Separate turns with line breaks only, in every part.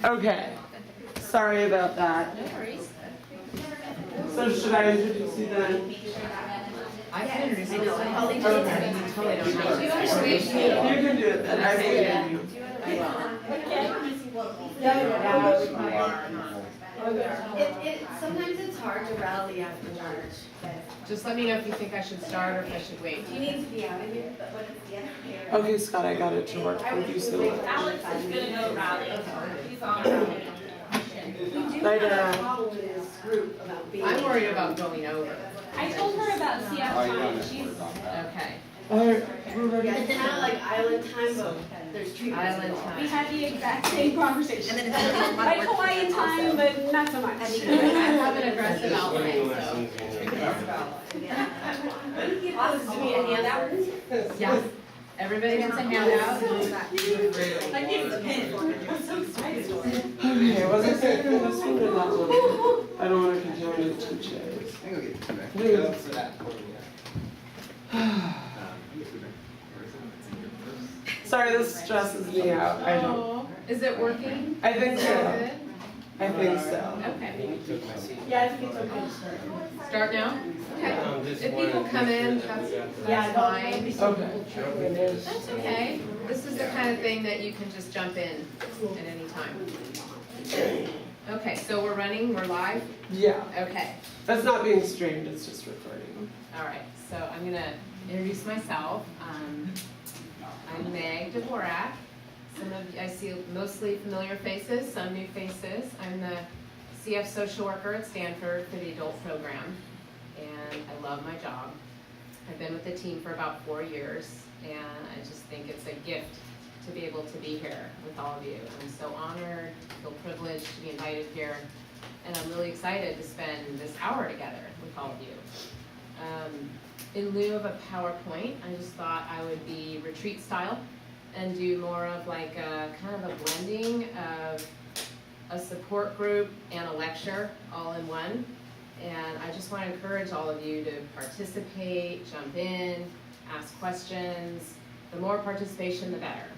Okay, sorry about that.
No worries.
So should I introduce you then?
I can introduce you.
Okay.
You totally don't have to.
You can do it then, I believe you.
Sometimes it's hard to rally after church.
Just let me know if you think I should start or if I should wait.
You need to be out of here, but when it's the end of the year.
Okay, Scott, I got it to work. Thank you so much.
Alex is gonna go rally. He's on rally.
We do
Bye,
have a
Dad.
problem with this group about being.
I'm worried about going over.
I told her about CFRI. She's
Okay.
Alright, we're ready.
Yeah, it's kind of like island time, but there's treatments.
Island
We
time.
had the exact same conversation.
And then it's gonna be
Like Hawaiian time, but not so much.
I have an aggressive outline, so.
Awesome. Do we any others?
Yeah. Everybody gets a handout.
I need the pen. I'm so excited.
Okay, was I saving this one or that one? I don't want to contaminate two chairs.
I think I'll get two back.
Yeah.
So that.
Sorry, this stresses me out. I don't.
Oh, is it working?
I think
Is
so.
it good?
I think so.
Okay.
Yeah, I think it's okay to start.
Start now? Okay. If people come in, that's fine.
Okay.
That's okay. This is the kind of thing that you can just jump in at any time. Okay, so we're running, we're live?
Yeah,
Okay,
that's not being streamed, it's just recording.
all right. So I'm gonna introduce myself. I'm Dvorak. Some of you, I see mostly familiar faces, some new faces. I'm the CF social worker at Stanford for the adult program, and I love my job. I've been with the team for about 4 years, and I just think it's a gift to be able to be here with all of you. I'm so honored, feel privileged to be invited here, and I'm really excited to spend this hour together with all of you. In lieu of a PowerPoint, I just thought I would be retreat style and do more of like a kind of a blending of a support group and a lecture all in one. And I just want to encourage all of you to participate, jump in, ask questions. The more participation, the better.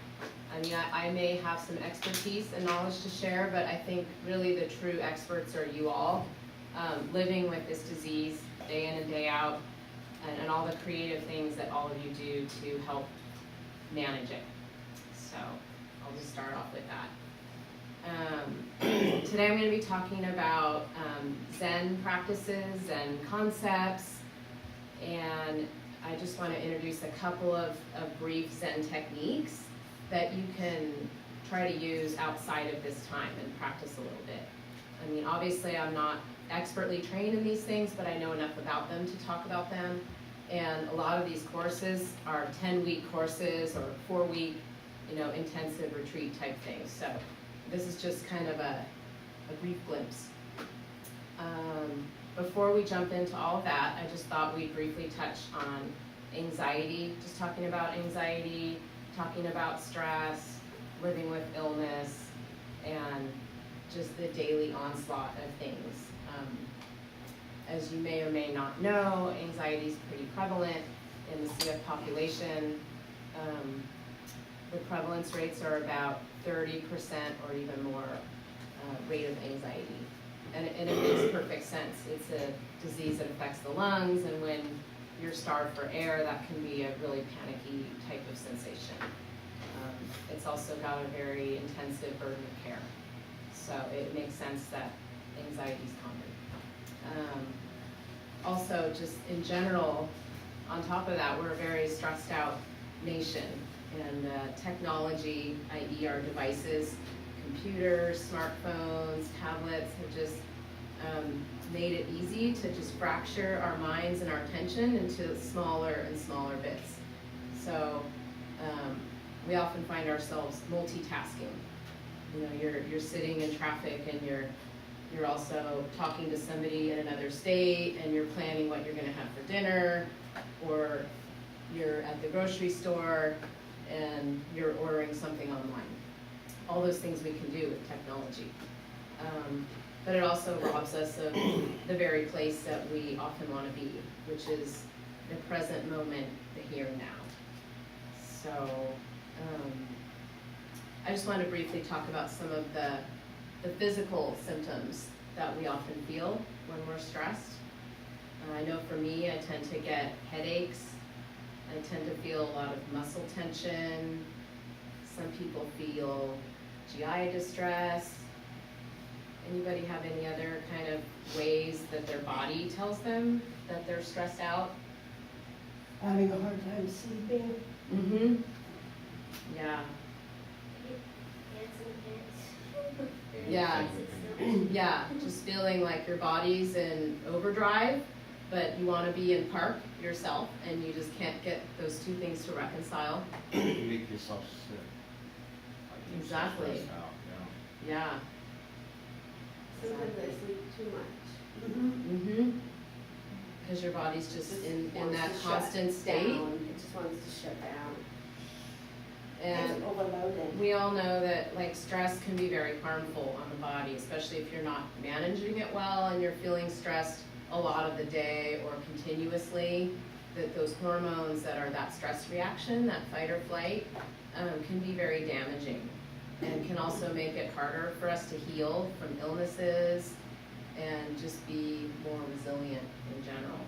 I mean, I may have some expertise and knowledge to share, but I think really the true experts are you all, living with this disease day in and day out, and all the creative things that all of you do to help manage it. So I'll just start off with that. Today I'm going to be talking about Zen practices and concepts, and I just want to introduce a couple of brief Zen techniques that you can try to use outside of this time and practice a little bit. I mean, obviously I'm not expertly trained in these things, but I know enough about them to talk about them. And a lot of these courses are 10-week courses or 4-week, intensive retreat type things. So this is just kind of a brief glimpse. Before we jump into all of that, I just thought we'd briefly touch on anxiety, just talking about anxiety, talking about stress, living with illness, and just the daily onslaught of things. As you may or may not know, anxiety is pretty prevalent in the CF population. The prevalence rates are about 30% or even more rate of anxiety. And it makes perfect sense. It's a disease that affects the lungs, and when you're starved for air, that can be a really panicky type of sensation. It's also got a very intensive burden of care. So it makes sense that anxiety is common. Also, just in general, on top of that, we're a very stressed out nation, and technology, i.e. our devices, computers, smartphones, tablets, have just made it easy to just fracture our minds and our attention into smaller and smaller bits. So we often find ourselves multitasking. You're sitting in traffic and you're also talking to somebody in another state, and you're planning what you're going to have for dinner, or you're at the grocery store and you're ordering something online. All those things we can do with technology. But it also robs us of the very place that we often want to be, which is the present moment, the here and now. So I just want to briefly talk about some of the the physical symptoms that we often feel when we're stressed. I know for me, I tend to get headaches. I tend to feel a lot of muscle tension. Some people feel GI distress. Anybody have any other kind of ways that their body tells them that they're stressed out?
Having a hard time sleeping.
Mm-hmm. Yeah. Yeah. Yeah, just feeling like your body's in overdrive, but you want to be in park yourself, and you just can't get those two things to reconcile.
Make yourself sick. Like
Exactly.
stressed out,
Yeah.
Sometimes I sleep too much.
Mm-hmm. Because your body's just in
Wants
that
to
constant
shut
state.
down. It just wants to shut down.
And
It's overloaded.
we all know that like stress can be very harmful on the body, especially if you're not managing it well and you're feeling stressed a lot of the day or continuously. That those hormones that are that stress reaction, that fight or flight, can be very damaging and can also make it harder for us to heal from illnesses and just be more resilient in general.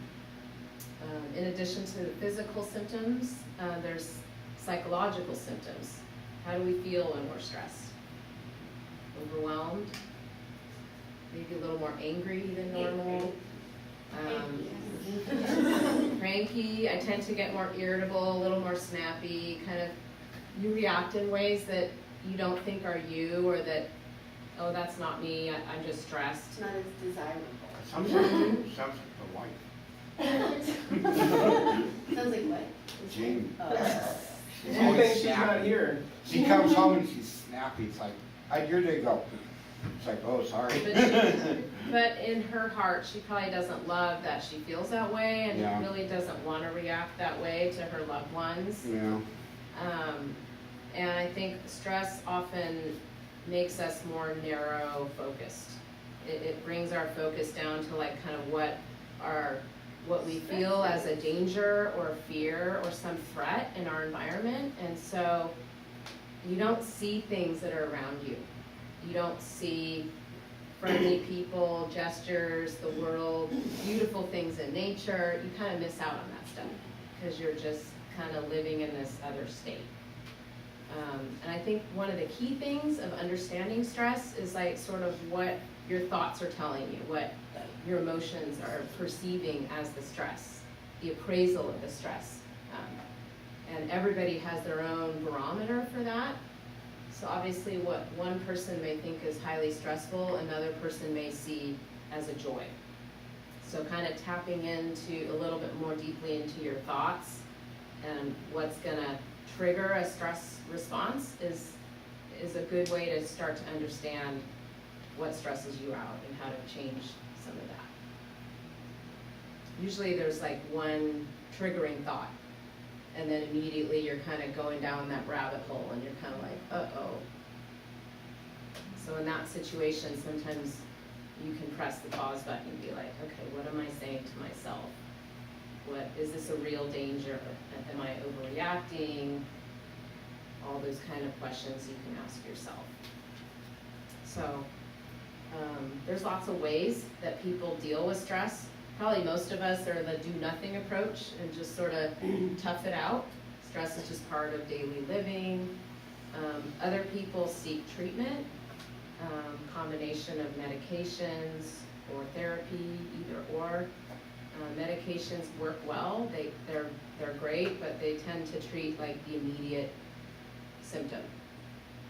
In addition to the physical symptoms, there's psychological symptoms. How do we feel when we're stressed? Overwhelmed? Maybe a little more angry than normal? Cranky. I tend to get more irritable, a little more snappy, kind of, you react in ways that you don't think are you, or that, oh, that's not me, I'm just stressed.
It's not as desirable.
Sounds like the wife.
Sounds like what?
Jamie.
Oh.
She's
You
always
think she's not
snappy.
here?
She comes home and she's snappy. It's like, how'd your day go? It's like, oh, sorry.
But in her heart, she probably doesn't love that she feels that way, and
Yeah.
really doesn't want to react that way to her loved ones.
Yeah.
And I think stress often makes us more narrow focused. It brings our focus down to like kind of what we feel as a danger or a fear or some threat in our environment. And so you don't see things that are around you. You don't see friendly people, gestures, the world, beautiful things in nature. You kind of miss out on that stuff because you're just kind of living in this other state. And I think one of the key things of understanding stress is like sort of what your thoughts are telling you, what your emotions are perceiving as the stress, the appraisal of the stress. And everybody has their own barometer for that. So obviously what one person may think is highly stressful, another person may see as a joy. So kind of tapping into a little bit more deeply into your thoughts and what's gonna trigger a stress response is a good way to start to understand what stresses you out and how to change some of that. Usually there's like one triggering thought, and then immediately you're kind of going down that rabbit hole and you're kind of like, uh-oh. So in that situation, sometimes you can press the pause button and be like, okay, what am I saying to myself? Is this a real danger? Am I overreacting? All those kind of questions you can ask yourself. So there's lots of ways that people deal with stress. Probably most of us are the do nothing approach and just sort of tough it out. Stress is just part of daily living. Other people seek treatment, combination of medications or therapy, either or. Medications work well, they're great, but they tend to treat like the immediate symptom.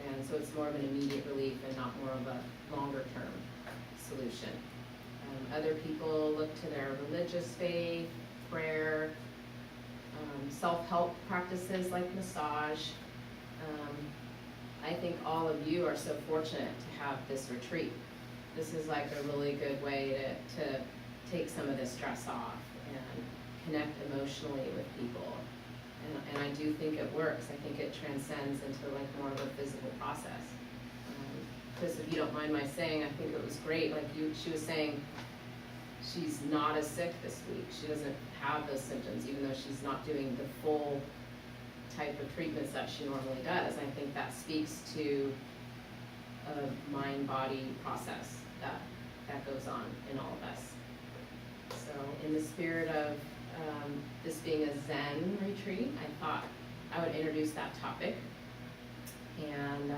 And so it's more of an immediate relief and not more of a longer term solution. Other people look to their religious faith, prayer, self-help practices like massage. I think all of you are so fortunate to have this retreat. This is like a really good way to take some of this stress off and connect emotionally with people. And I do think it works. I think it transcends into like more of a physical process. Because if you don't mind my saying, I think it was great. Like she was saying, she's not as sick this week. She doesn't have those symptoms, even though she's not doing the full type of treatments that she normally does. I think that speaks to a mind-body process that goes on in all of us. So in the spirit of this being a Zen retreat, I thought I would introduce that topic. And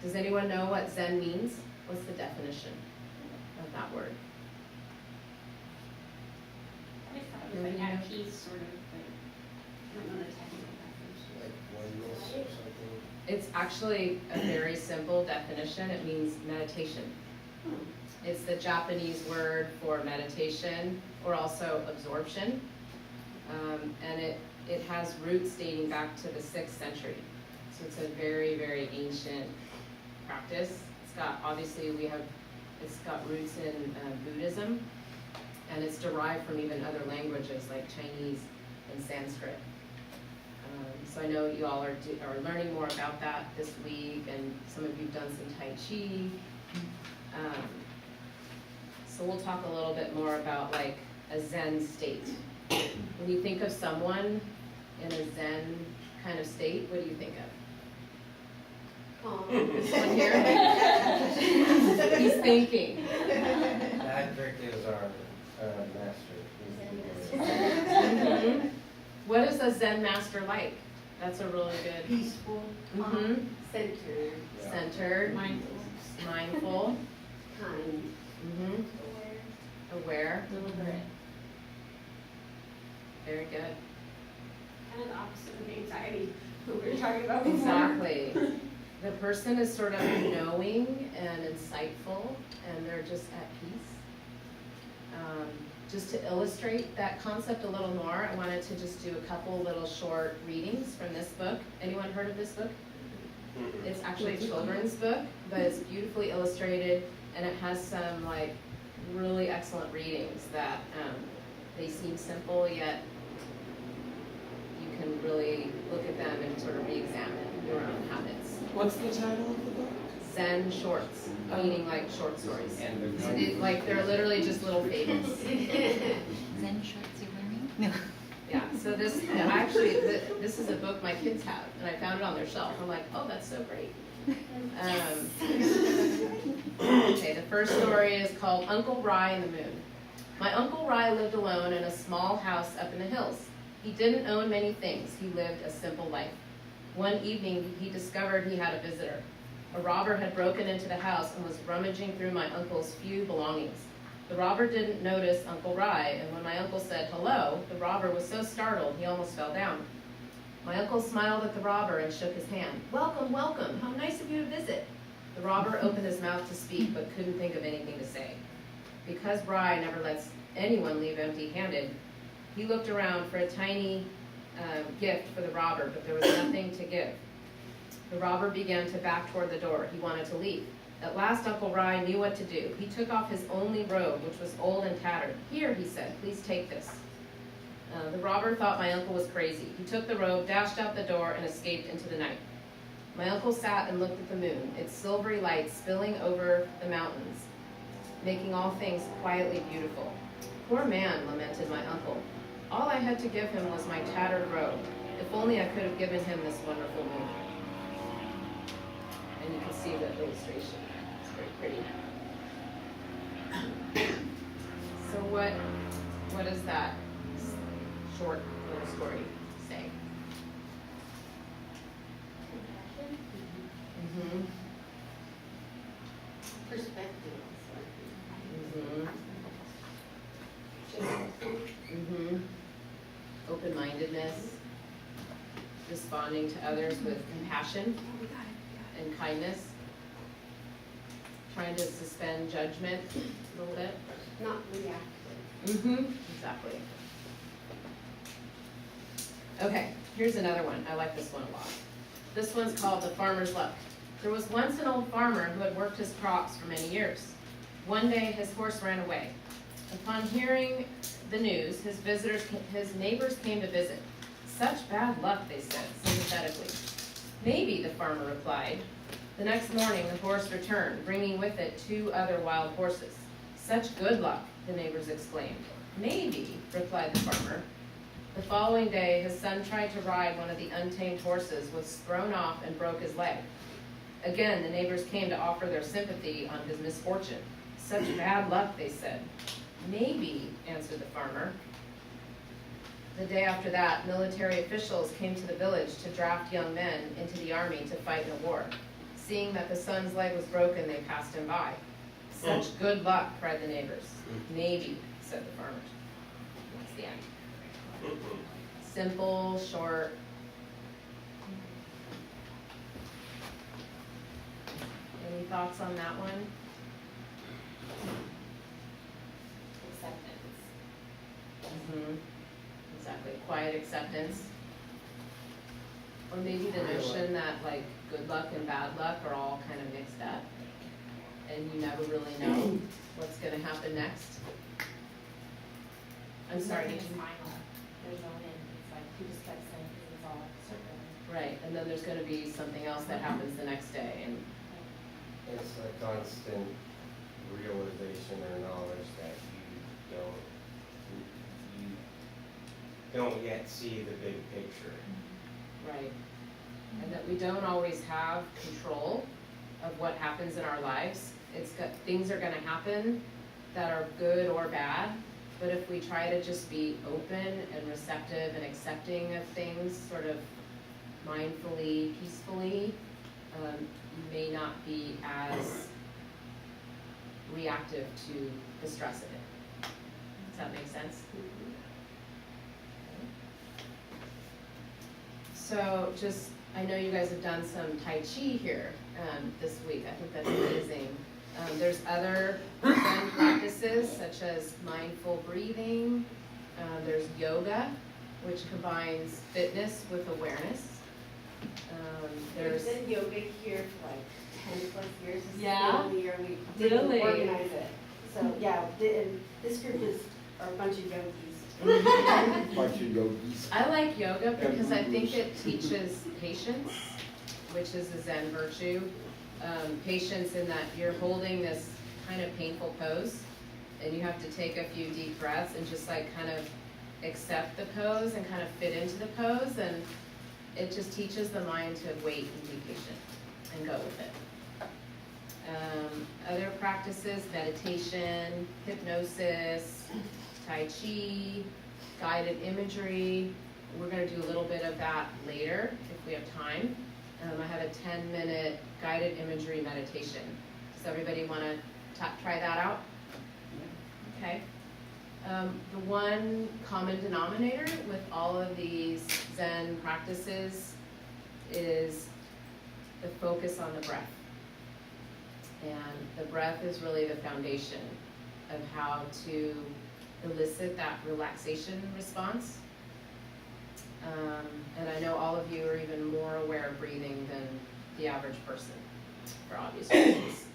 does anyone know what Zen means? What's the definition of that word?
I just thought it was like at peace, sort of, but I don't know the technical definition.
Like oneness or something.
It's actually a very simple definition. It means meditation. It's the Japanese word for meditation, or also absorption. And it has roots dating back to the 6th century. So it's a very, very ancient practice. It's got, obviously, it's got roots in Buddhism, and it's derived from even other languages like Chinese and Sanskrit. So I know you all are learning more about that this week, and some of you've done some Tai Chi. So we'll talk a little bit more about like a Zen state. When you think of someone in a Zen kind of state, what do you think of? This one here? He's thinking.
Patrick is our master.
Mhm. What is a Zen master like? That's a really good.
Peaceful.
Centered,
Centered, mindful,
kind,
aware.
deliberate.
Very good.
Kind of the opposite of anxiety, what we were talking about before.
Exactly. The person is sort of knowing and insightful, and they're just at peace. Just to illustrate that concept a little more, I wanted to just do a couple little short readings from this book. Anyone heard of this book? It's actually a children's book, but it's beautifully illustrated, and it has some like really excellent readings that they seem simple, yet you can really look at them and sort of re-examine your own habits.
What's the title of the book?
Zen shorts, meaning like short stories.
And
So like they're literally just little fables.
Zen shorts you're wearing? No.
Yeah, so this is a book my kids have, and I found it on their shelf. I'm like, oh, that's so great. Okay, the first story is called Uncle Rye and the Moon. My Uncle Rye lived alone in a small house up in the hills. He didn't own many things. He lived a simple life. One evening, he discovered he had a visitor. A robber had broken into the house and was rummaging through my uncle's few belongings. The robber didn't notice Uncle Rye, and when my uncle said hello, the robber was so startled he almost fell down. My uncle smiled at the robber and shook his hand. Welcome, welcome. How nice of you to visit. The robber opened his mouth to speak, but couldn't think of anything to say. Because Rye never lets anyone leave empty-handed, he looked around for a tiny gift for the robber, but there was nothing to give. The robber began to back toward the door. He wanted to leave. At last, Uncle Rye knew what to do. He took off his only robe, which was old and tattered. Here, he said, please take this. The robber thought my uncle was crazy. He took the robe, dashed out the door, and escaped into the night. My uncle sat and looked at the moon, its silvery light spilling over the mountains, making all things quietly beautiful. Poor man, lamented my uncle. All I had to give him was my tattered robe. If only I could have given him this wonderful moon. And you can see the illustration. It's very pretty. So what does that short little story say? Mm-hmm.
Perspective.
Mm-hmm. Open-mindedness, responding to others with compassion and kindness, trying to suspend judgment a little bit.
Not reactive.
Mm-hmm. Exactly. Okay, here's another one. I like this one a lot. This one's called The Farmer's Luck. There was once an old farmer who had worked his crops for many years. One day, his horse ran away. Upon hearing the news, his neighbors came to visit. Such bad luck, they said, sympathetically. Maybe, the farmer replied. The next morning, the horse returned, bringing with it 2 other wild horses. Such good luck, the neighbors exclaimed. Maybe, replied the farmer. The following day, his son tried to ride one of the untamed horses, was thrown off and broke his leg. Again, the neighbors came to offer their sympathy on his misfortune. Such bad luck, they said. Maybe, answered the farmer. The day after that, military officials came to the village to draft young men into the army to fight in a war. Seeing that the son's leg was broken, they passed him by. Such good luck, cried the neighbors. Maybe, said the farmers. That's the end. Simple, short. Any thoughts on that one?
Acceptance.
Exactly, quiet acceptance. Or maybe the notion that like good luck and bad luck are all kind of mixed up. And you never really know what's gonna happen next. I'm sorry.
Nothing is final. There's no end. It's like you just kept saying because it's all circular.
Right, and then there's gonna be something else that happens the next day, and
It's a constant realization or knowledge that you don't yet see the big picture.
right. And that we don't always have control of what happens in our lives. Things are gonna happen that are good or bad, but if we try to just be open and receptive and accepting of things, sort of mindfully, peacefully, you may not be as reactive to the stress of it. Does that make sense? So just, I know you guys have done some Tai Chi here this week. I think that's amazing. There's other Zen practices such as mindful breathing. There's yoga, which combines fitness with awareness.
There's
There's
been yoga here for like 10 plus years. This is
Yeah?
the only year we didn't
Really?
organize it. So, yeah, and this group are a bunch of yogis.
Bunch of yogis.
I like yoga because I think it teaches patience, which is a Zen virtue. Patience in that you're holding this kind of painful pose and you have to take a few deep breaths and just like kind of accept the pose and kind of fit into the pose, and it just teaches the mind to wait and be patient and go with it. Other practices, meditation, hypnosis, Tai Chi, guided imagery. We're gonna do a little bit of that later if we have time. I have a 10-minute guided imagery meditation. Does everybody wanna try that out? Okay. The one common denominator with all of these Zen practices is the focus on the breath. And the breath is really the foundation of how to elicit that relaxation response. And I know all of you are even more aware of breathing than the average person, for obvious reasons.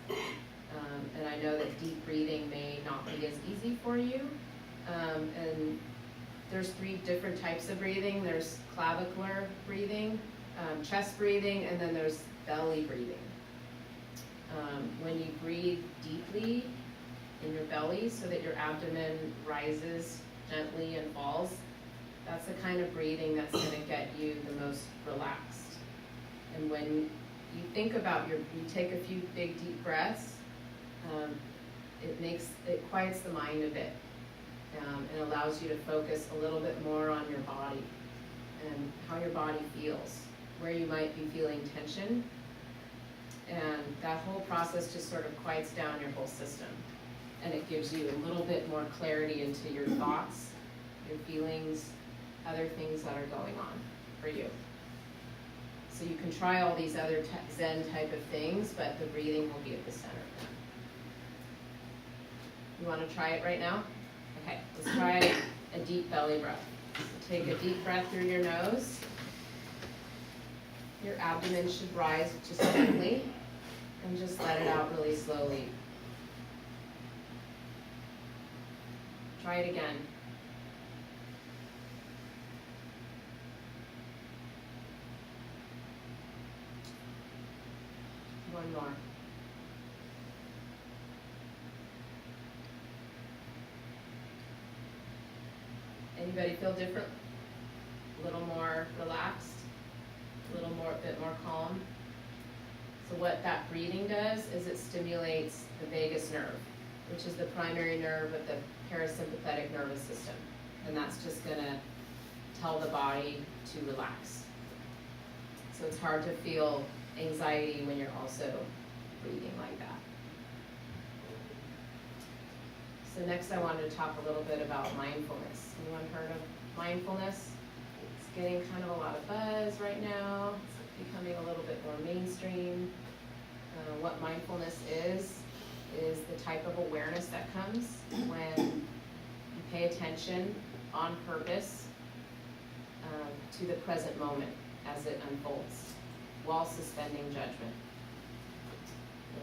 And I know that deep breathing may not be as easy for you. And there's 3 different types of breathing. There's clavicular breathing, chest breathing, and then there's belly breathing. When you breathe deeply in your belly so that your abdomen rises gently and falls, that's the kind of breathing that's gonna get you the most relaxed. And when you think about you take a few big deep breaths, it quiets the mind a bit, and allows you to focus a little bit more on your body and how your body feels, where you might be feeling tension. And that whole process just sort of quiets down your whole system. And it gives you a little bit more clarity into your thoughts, your feelings, other things that are going on for you. So you can try all these other Zen type of things, but the breathing will be at the center of them. You want to try it right now? Okay, let's try a deep belly breath. So take a deep breath through your nose. Your abdomen should rise just gently, and just let it out really slowly. Try it again. One more. Anybody feel different? A little more relaxed? A bit more calm? So what that breathing does is it stimulates the vagus nerve, which is the primary nerve of the parasympathetic nervous system. And that's just gonna tell the body to relax. So it's hard to feel anxiety when you're also breathing like that. So next I wanted to talk a little bit about mindfulness. Anyone heard of mindfulness? It's getting kind of a lot of buzz right now. It's becoming a little bit more mainstream. What mindfulness is the type of awareness that comes when you pay attention on purpose to the present moment as it unfolds while suspending judgment.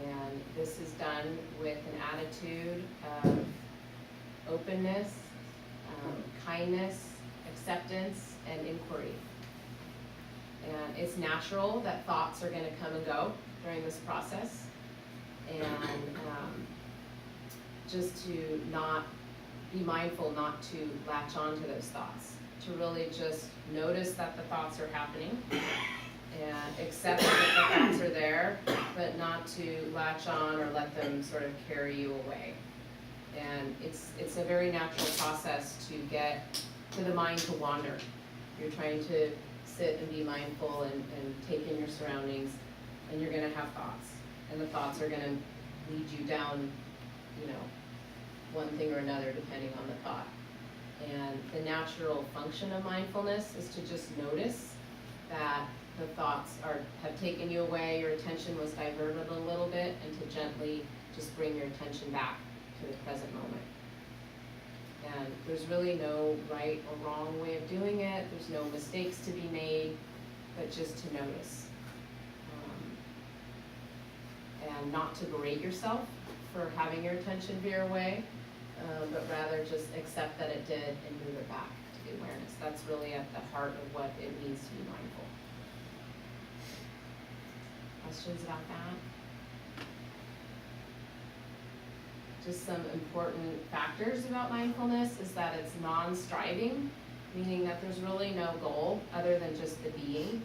And this is done with an attitude of openness, kindness, acceptance, and inquiry. And it's natural that thoughts are going to come and go during this process. And just to not be mindful not to latch on to those thoughts, to really just notice that the thoughts are happening and accept that the thoughts are there, but not to latch on or let them sort of carry you away. And it's a very natural process to get to the mind to wander. You're trying to sit and be mindful and take in your surroundings, and you're gonna have thoughts. And the thoughts are gonna lead you down, one thing or another depending on the thought. And the natural function of mindfulness is to just notice that the thoughts have taken you away, your attention was diverted a little bit, and to gently just bring your attention back to the present moment. And there's really no right or wrong way of doing it, there's no mistakes to be made, but just to notice. And not to berate yourself for having your attention veer away, but rather just accept that it did and move it back to the awareness. That's really at the heart of what it means to be mindful. Questions about that? Just some important factors about mindfulness is that it's non-striving, meaning that there's really no goal other than just the being.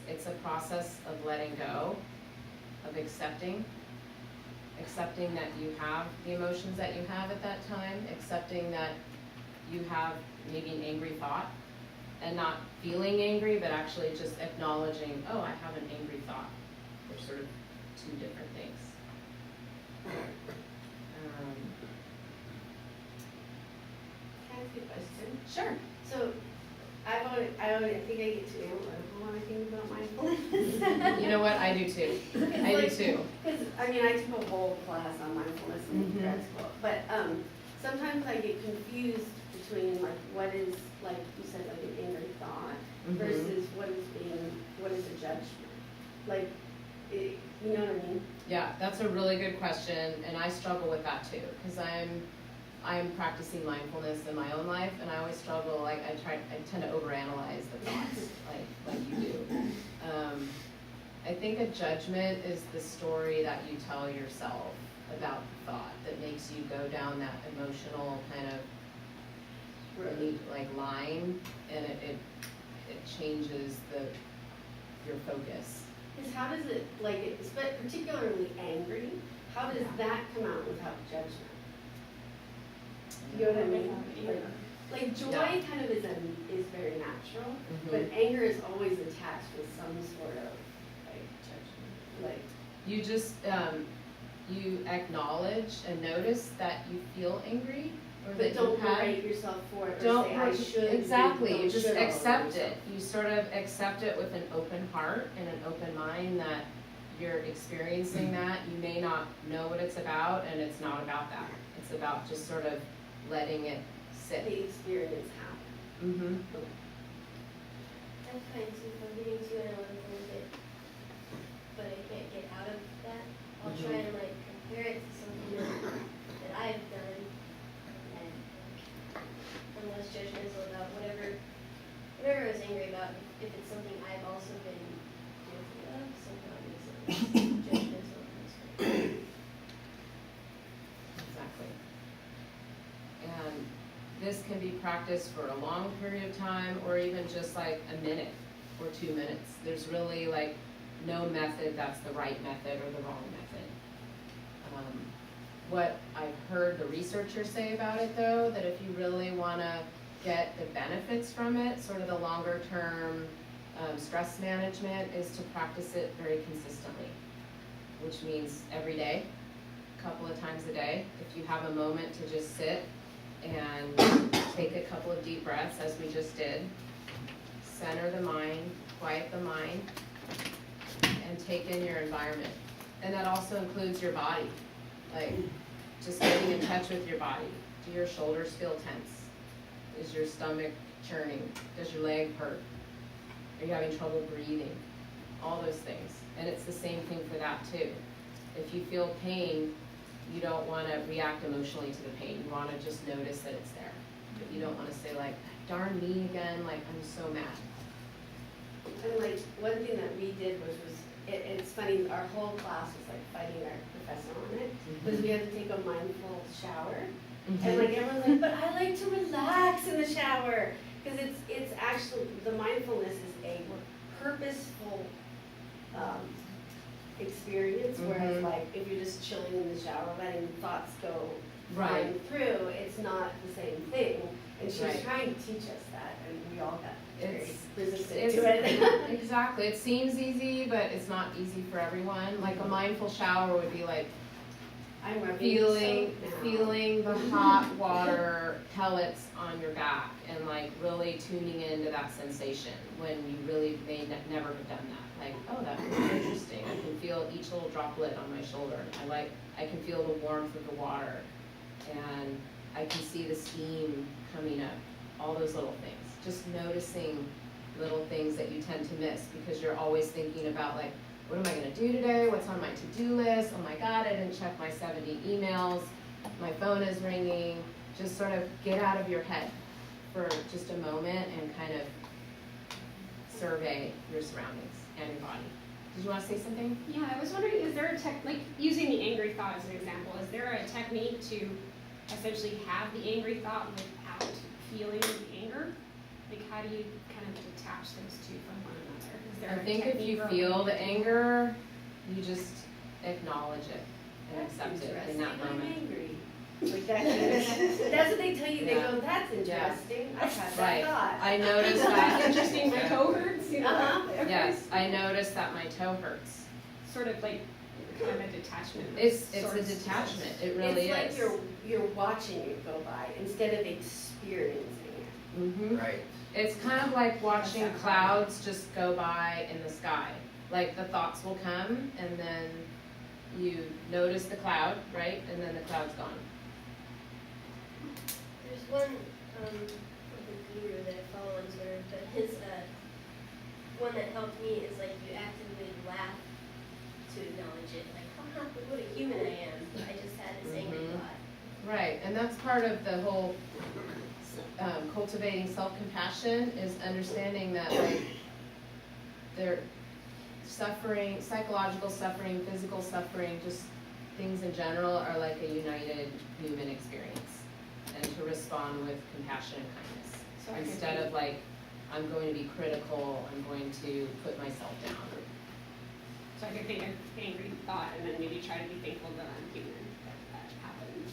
It's a process of letting go, of accepting that you have the emotions that you have at that time, accepting that you have maybe an angry thought, and not feeling angry, but actually just acknowledging, oh, I have an angry thought. They're sort of two different things.
Can I ask you a question?
Sure.
So, I think I get to know anything about mindfulness.
You know what? I do too. I do too.
Because, I took a whole class on mindfulness in grad school, but sometimes I get confused between what is, like you said, like an angry thought versus what is a judgment. You know what I mean?
Yeah, that's a really good question, and I struggle with that too, because I'm practicing mindfulness in my own life, and I always struggle, I tend to overanalyze the thoughts, like you do. I think a judgment is the story that you tell yourself about the thought that makes you go down that emotional kind of line, and it changes your focus.
Because how does it, particularly angry, how does that come out without judgment? You know what I mean? Joy kind of is very natural, but anger is always attached with some sort of judgment.
You just you acknowledge and notice that you feel angry, or that
don't
you have.
berate yourself for it. Or
Don't
say, I should.
exactly. You just
should
accept it. You sort of accept it with an open heart and an open mind that you're experiencing that. You may not know what it's about, and it's not about that. It's about just sort of letting it sit.
The experience happen.
I'm trying to, if I'm getting too analytical with it, but I can't get out of that. I'll try and compare it to something that I've done, and I'm less judgmental about whatever I was angry about. If it's something I've also been guilty of, somehow it makes it less judgmental.
Exactly. And this can be practiced for a long period of time, or even just a minute. or 2 minutes. There's really like no method that's the right method or the wrong method. What I've heard the researchers say about it though, that if you really wanna get the benefits from it, sort of the longer term stress management, is to practice it very consistently, which means every day, a couple of times a day. If you have a moment to just sit and take a couple of deep breaths, as we just did, center the mind, quiet the mind, and take in your environment. And that also includes your body, like just getting in touch with your body. Do your shoulders feel tense? Is your stomach churning? Does your leg hurt? Are you having trouble breathing? All those things. And it's the same thing for that too. If you feel pain, you don't want to react emotionally to the pain. You want to just notice that it's there. But you don't want to say like, darn me again, like I'm so mad.
And like, one thing that we did it's funny, our whole class was like fighting our professor on it, because we had to take a mindful shower. And like everyone's like, but I like to relax in the shower. Because it's actually, the mindfulness is a purposeful experience, whereas like if you're just chilling in the shower, letting thoughts go flying through, it's not the same thing. And she was trying to teach us that, and we all got very resistant to it.
Exactly. It seems easy, but it's not easy for everyone. Like a mindful shower would be like feeling the hot water pellets on your back and like really tuning into that sensation when you really may never have done that. Like, oh, that feels interesting. I can feel each little droplet on my shoulder. I can feel the warmth of the water, and I can see the steam coming up. All those little things. Just noticing little things that you tend to miss because you're always thinking about like, what am I gonna do today? What's on my to-do list? Oh my God, I didn't check my 70 emails. My phone is ringing. Just sort of get out of your head for just a moment and kind of survey your surroundings and your body. Did you want to say something?
Yeah, I was wondering, is there a like using the angry thought as an example, is there a technique to essentially have the angry thought without feeling the anger? Like how do you kind of detach those two from one another? Is there
I think if you feel the anger, you just acknowledge it and accept it in that moment.
I'm angry. Like that's what they tell you. They go, that's interesting. I've had that thought.
I noticed that.
Interesting, my toe hurts. You know?
Yes, I noticed that my toe hurts.
Sort of like kind of a detachment.
It's a detachment. It really
is. It's like you're watching it go by instead of experiencing it.
Mm-hmm.
Right.
It's kind of like watching clouds just go by in the sky. Like the thoughts will come and then you notice the cloud, right? And then the cloud's gone.
There's one guru that I follow on Twitter, but his one that helped me is like you actively laugh to acknowledge it. Like, haha, look what a human I am. I just had this angry thought.
Right, and that's part of the whole cultivating self-compassion is understanding that like their suffering, psychological suffering, physical suffering, just things in general are like a united human experience, and to respond with compassion and kindness instead of like I'm going to be critical, I'm going to put myself down.
So I could think of angry thought and then maybe try to be thankful that I'm human, that happens.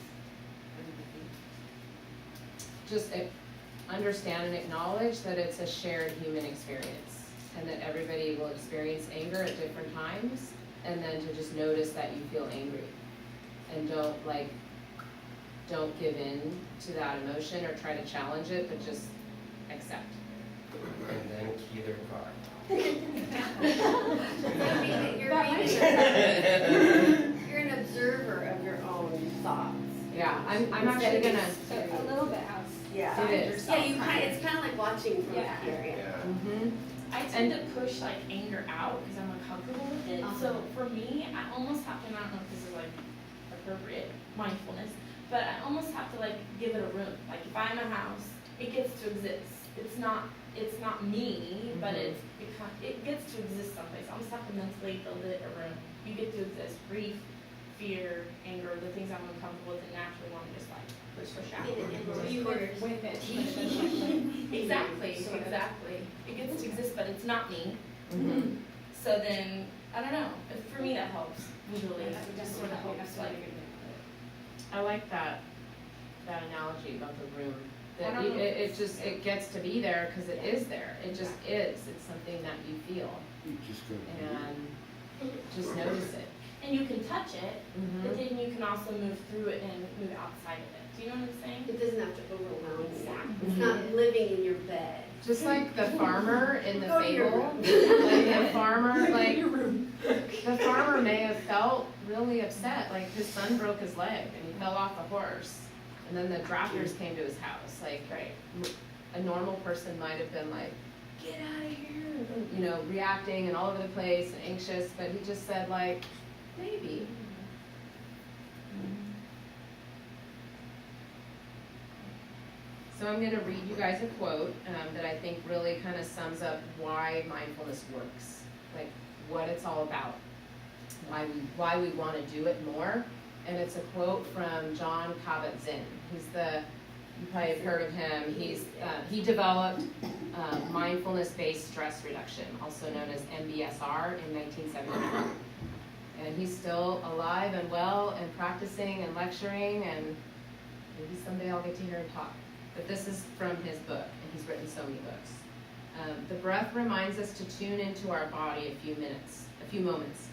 Just understand and acknowledge that it's a shared human experience and that everybody will experience anger at different times, and then to just notice that you feel angry and don't give in to that emotion or try to challenge it, but just accept.
And then key their car.
You're an observer of your own thoughts.
Yeah, I'm actually gonna.
So a little bit outside.
Yeah,
it is.
Yeah, it's kind of like watching from a area.
Mm-hmm.
I tend to push like anger out because I'm uncomfortable with it. So for me, I almost have to, and I don't know if this is like appropriate mindfulness, but I almost have to like give it a room. Like if I'm a house, it gets to exist. It's not me, but it gets to exist someplace. I almost have to mentally build it a room. You get to exist, breathe, fear, anger, the things I'm uncomfortable with and naturally want to just like push out.
In the
So
indoor
you
quarters.
live with it, but it doesn't like
Exactly,
Sort of.
exactly. It gets to exist, but it's not me.
Mhm.
So then, I don't know, for me that helps, usually,
that would
just
definitely
sort of
help.
helps,
That's
like,
really good.
I like that analogy about the room.
I
That
don't know.
it just, it gets to be there because it is there. It just is. It's something that you feel
You just go.
and just notice it.
and you can touch it, but
Mhm.
then you can also move through it and move outside of it. Do you know what I'm saying?
It doesn't have to overwhelm you.
Exactly.
It's not living in your bed.
Just like the farmer in the
Go to your
fable,
room.
like the farmer, like the farmer may have felt really upset, like his son broke his leg and he fell off the horse, and then the drafters came to his house. Like, a normal person might have been like, "Get out of here," you know, reacting and all over the place and anxious. But he just said like, maybe. So I'm going to read you guys a quote that I think really kind of sums up why mindfulness works, like what it's all about, why we want to do it more. And it's a quote from John Kabat-Zinn. You probably have heard of him. He developed mindfulness-based stress reduction, also known as MBSR, in 1979. And he's still alive and well and practicing and lecturing, and maybe someday I'll get to hear him talk. But this is from his book, and he's written so many books. The breath reminds us to tune into our body a few moments.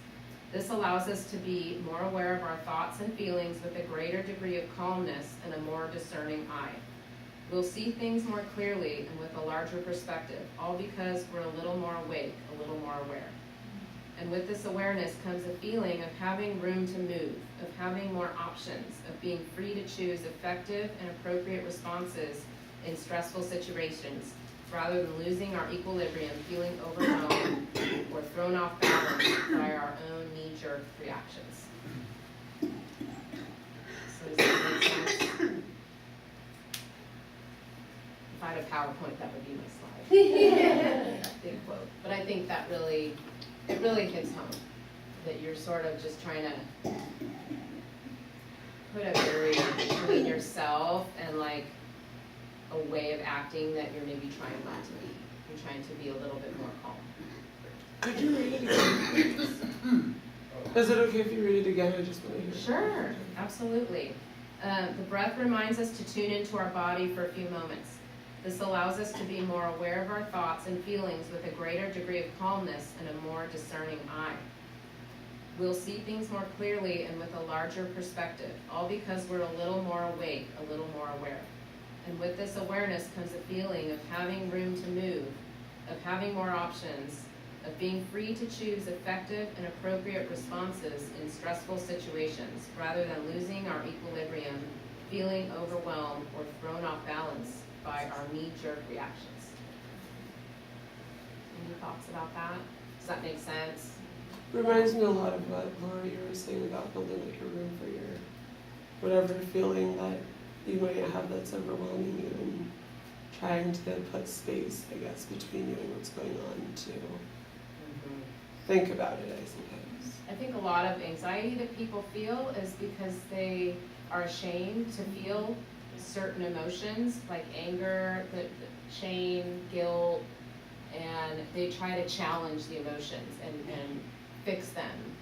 This allows us to be more aware of our thoughts and feelings with a greater degree of calmness and a more discerning eye. We'll see things more clearly and with a larger perspective, all because we're a little more awake, a little more aware. And with this awareness comes a feeling of having room to move, of having more options, of being free to choose effective and appropriate responses in stressful situations, rather than losing our equilibrium, feeling overwhelmed, or thrown off balance by our own knee-jerk reactions. So does that make sense? If I had a PowerPoint, that would be my slide. Big quote. But I think that it really hits home, that you're sort of just trying to put a barrier between yourself and like a way of acting that you're maybe trying not to be. You're trying to be a little bit more calm.
Could you read it again? Is it okay if you read it again? I just want to hear it.
Sure, absolutely. The breath reminds us to tune into our body for a few moments. This allows us to be more aware of our thoughts and feelings with a greater degree of calmness and a more discerning eye. We'll see things more clearly and with a larger perspective, all because we're a little more awake, a little more aware. And with this awareness comes a feeling of having room to move, of having more options, of being free to choose effective and appropriate responses in stressful situations, rather than losing our equilibrium, feeling overwhelmed, or thrown off balance by our knee-jerk reactions. Any thoughts about that? Does that make sense?
Reminds me a lot of what Laura, you were saying about building like a room for your whatever feeling that you might have that's overwhelming you, and trying to put space, I guess, between you and what's going on to think about it, I suppose.
I think a lot of anxiety that people feel is because they are ashamed to feel certain emotions like anger, shame, guilt, and they try to challenge the emotions and fix them.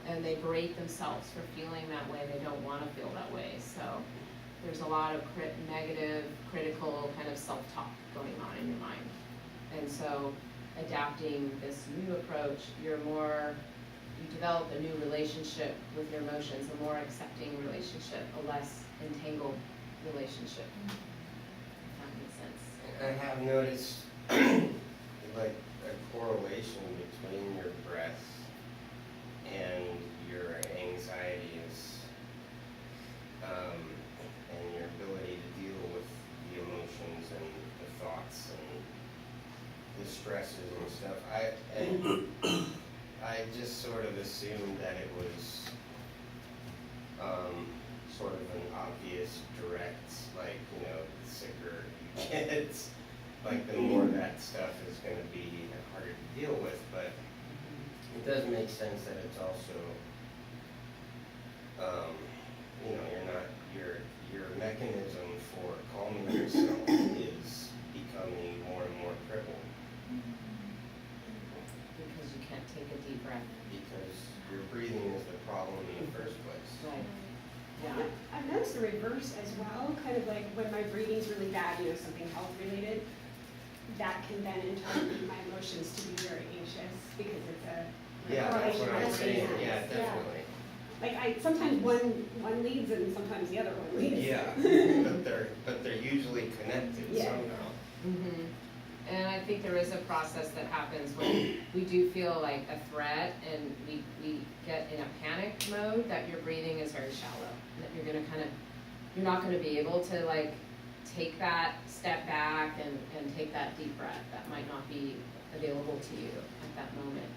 And they berate themselves for feeling that way. They don't want to feel that way. So there's a lot of negative, critical kind of self-talk going on in your mind. And so adapting this new approach, you develop a new relationship with your emotions, a more accepting relationship, a less entangled relationship. If that makes sense.
I have noticed like a correlation between your breath and your anxieties, and your ability to deal with the emotions and the thoughts and the stresses and stuff. I just sort of assumed that it was sort of an obvious, direct, like, you know, the sicker you get, like the more that stuff is going to be harder to deal with. But it does make sense that it's also
the reverse as well, kind of like when my breathing's really bad, you know, something health related, that can then in turn lead my emotions to be very anxious because it's a
Yeah, that's what I'm
That's
saying,
nice.
yeah, definitely.
like sometimes one leads and sometimes the other one leads.
Yeah, but they're usually connected
Yeah.
somehow.
Mhm. And I think there is a process that happens when we do feel like a threat and we get in a panic mode, that your breathing is very shallow. That you're gonna you're not gonna be able to like take that step back and take that deep breath. That might not be available to you at that moment.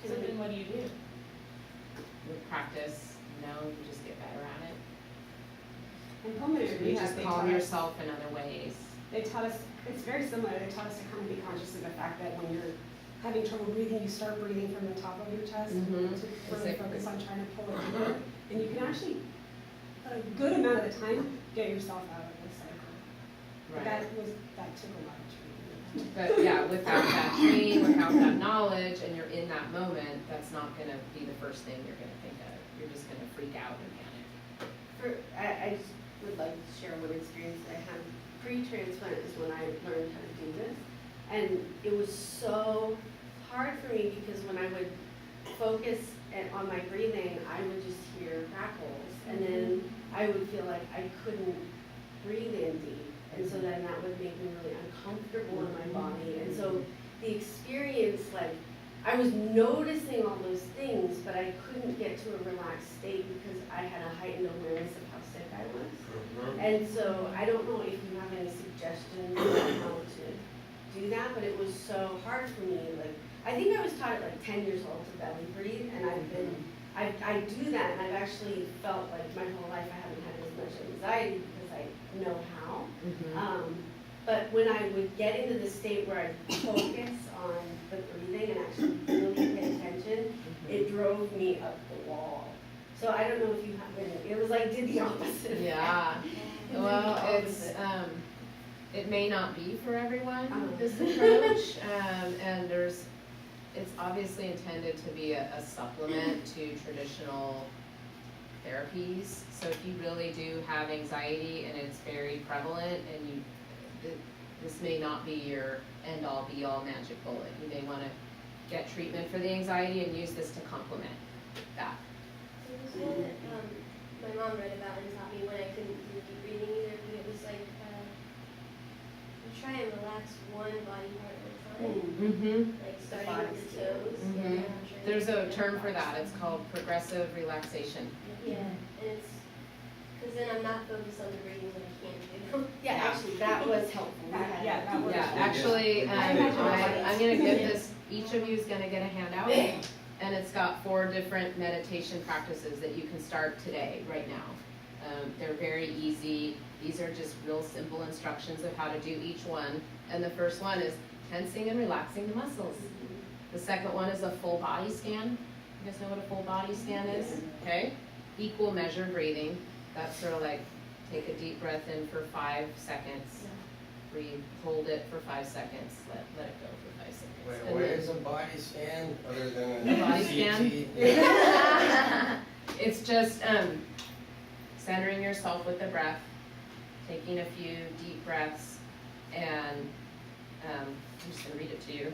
So then what do you do?
With practice, you just get better at it.
And pulmonary
You
rehab,
just
they
calm
taught us-
yourself in other ways.
They taught us, it's very similar, they taught us to kind of be conscious of the fact that when you're having trouble breathing, you start breathing from the top of your chest
Mhm.
to really
Exactly.
focus on trying to pull it deeper. And you can actually, a good amount of the time, get yourself out of the cycle. But that took a lot of training.
But yeah, without that training, without that knowledge, and you're in that moment, that's not gonna be the first thing you're gonna think of. You're just gonna freak out and panic.
I just would like to share one experience I had pre-transplant is when I learned how to do this. And it was so hard for me because when I would focus on my breathing, I would just hear crackles. And then I would feel like I couldn't breathe in deep. And so then that would make me really uncomfortable in my body. And so the experience, like, I was noticing all those things, but I couldn't get to a relaxed state because I had a heightened awareness of how sick I was. And so I don't know if you have any suggestions on how to do that, but it was so hard for me. Like, I think I was taught at like 10 years old to belly breathe, and I do that, and I've actually felt like my whole life I haven't had as much anxiety because I know how. But when I would get into the state where I focus on the breathing and actually really pay attention, it drove me up the wall. So I don't know if you have any, it was like did the opposite.
Yeah,
It did
well,
the
it's,
opposite.
it may not be for everyone, this approach, and it's obviously intended to be a supplement to traditional therapies. So if you really do have anxiety and it's very prevalent and this may not be your end-all be-all magic bullet. You may want to get treatment for the anxiety and use this to complement that.
So this one that my mom read about and taught me when I couldn't do deep breathing either, but it was like you try and relax one body part at a time,
Mm-hmm.
like starting with the toes.
Mhm.
Yeah,
There's a term for that. It's called progressive relaxation.
Yeah, and it's because then I'm not focused on the breathing when I can't do.
Yeah, actually, that was helpful.
Yeah, that was.
Yeah, actually, I'm gonna give this, each of you is gonna get a handout, and it's got 4 different meditation practices that you can start today, right now. They're very easy. These are just real simple instructions of how to do each one. And the first one is tensing and relaxing the muscles. The second one is a full body scan. You guys know what a full body scan is? Okay? Equal measure breathing. That's sort of like take a deep breath in for 5 seconds. Breathe, hold it for 5 seconds, let it go for 5 seconds.
Wait,
And
what
then-
is a body scan other than
A body scan? It's just centering yourself with the breath, taking a few deep breaths, and I'm just gonna read it to you.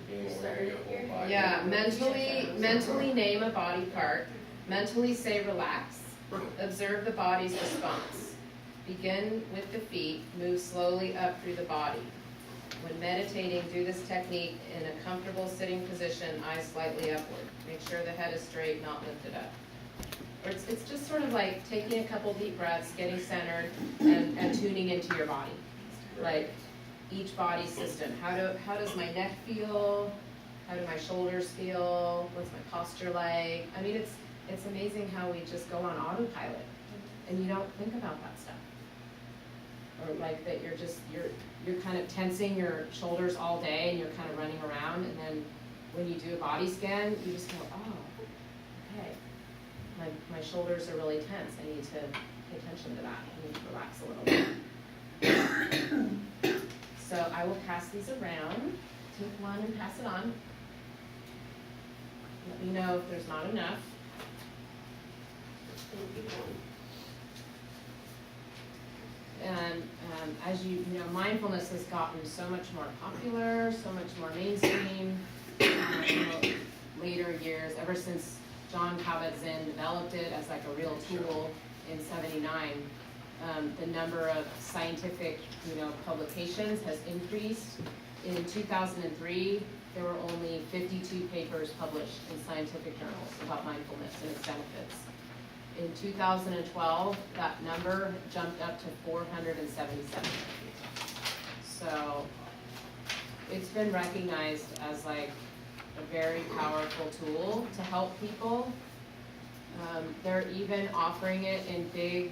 being aware of your whole body?
Yeah, mentally name a body part, mentally say relax, observe the body's response. Begin with the feet, move slowly up through the body. When meditating, do this technique in a comfortable sitting position, eyes slightly upward. Make sure the head is straight, not lifted up. Or it's just sort of like taking a couple deep breaths, getting centered, and tuning into your body. Like each body system. How does my neck feel? How do my shoulders feel? What's my posture like? I mean, it's amazing how we just go on autopilot and you don't think about that stuff. Or like that you're kind of tensing your shoulders all day and you're kind of running around, and then when you do a body scan, you just go, oh, okay, my shoulders are really tense. I need to pay attention to that. I need to relax a little bit. So I will pass these around. Take one and pass it on. Let me know if there's not enough.
keep going.
And as you know, mindfulness has gotten so much more popular, so much more mainstream. Later years, ever since John Kabat-Zinn developed it as like a real tool in '79, the number of scientific, publications has increased. In 2003, there were only 52 papers published in scientific journals about mindfulness and its benefits. In 2012, that number jumped up to 477. So it's been recognized as like a very powerful tool to help people. They're even offering it in big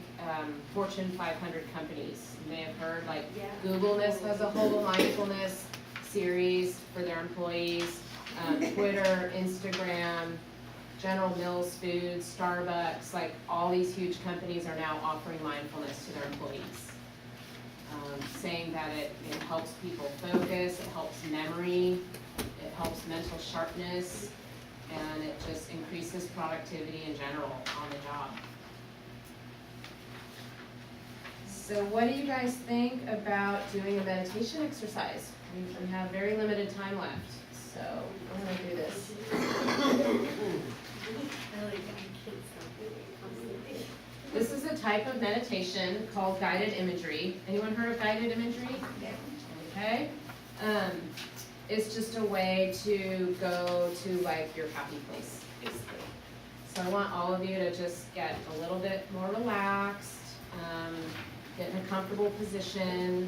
Fortune 500 companies. You may have heard, like Google has a whole mindfulness series for their employees. Twitter, Instagram, General Mills Foods, Starbucks, like all these huge companies are now offering mindfulness to their employees. Saying that it helps people focus, it helps memory, it helps mental sharpness, and it just increases productivity in general on the job. So what do you guys think about doing a meditation exercise? We have very limited time left, so I'm gonna do this. This is a type of meditation called guided imagery. Anyone heard of guided imagery? Okay. It's just a way to go to like your happy place, basically. So I want all of you to just get a little bit more relaxed, get in a comfortable position,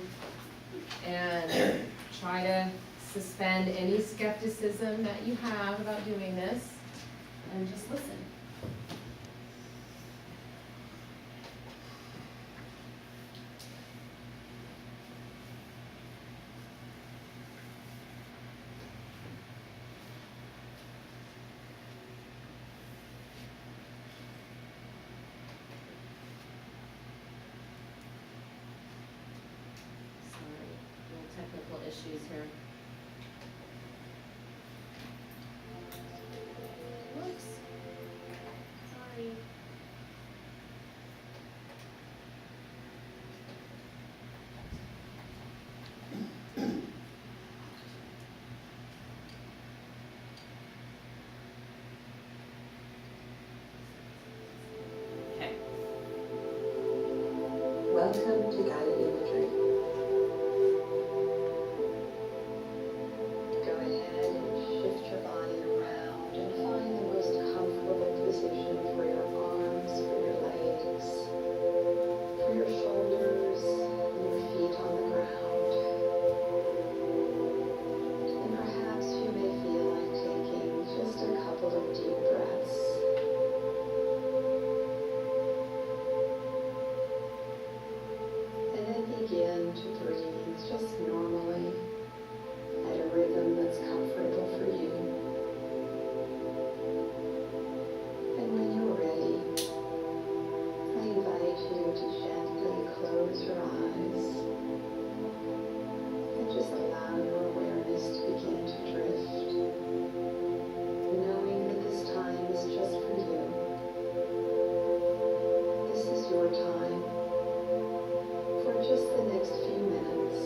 and try to suspend any skepticism that you have about doing this, and just listen. Technical issues here. Whoops. Sorry. Okay. Welcome to guided imagery.
Begin to breathe just normally at a rhythm that's comfortable for you. And when you're ready, I invite you to gently close your eyes and just allow your awareness to begin to drift, knowing that this time is just for you. This is your time. For just the next few minutes,